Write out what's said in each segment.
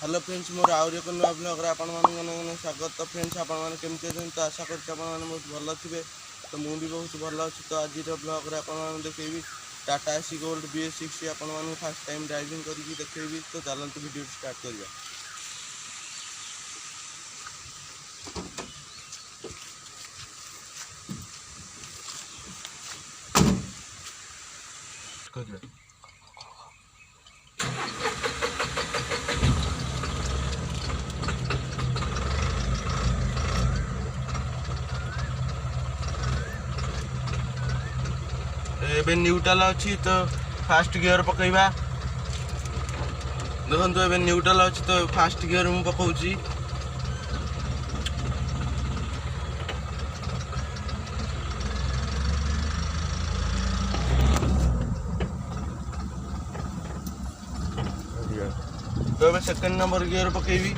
Hello friends मोर आउरी एक नुआ ब्लॉग आपने स्वागत। तो फ्रेंड्स आपमि तो आशा कर बहुत भल थे। तो मुझे बहुत भल अच्छी। तो आज ब्लॉग आप देखेबी टाटा एसी गोल्ड BS6 आपको फास्ट टाइम ड्राइविंग करके देखेबी। तो चलते वीडियो स्टार्ट करिया। एबे न्यूट्रल अच्छी तो फास्ट गियर पकईबा। देखो एबे न्यूट्रल अच्छी तो फास्ट गियर मु पकाउची। तो एबे सेकंड नंबर गियर पकईबी।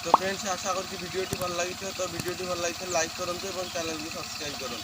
तो फ्रेंड्स आशा करছি ভিডিওটি ভালো লাগিছে। তো ভিডিওটি ভালো লাগিছে লাইক করুন এবং চ্যানেলটি সাবস্ক্রাইব করুন।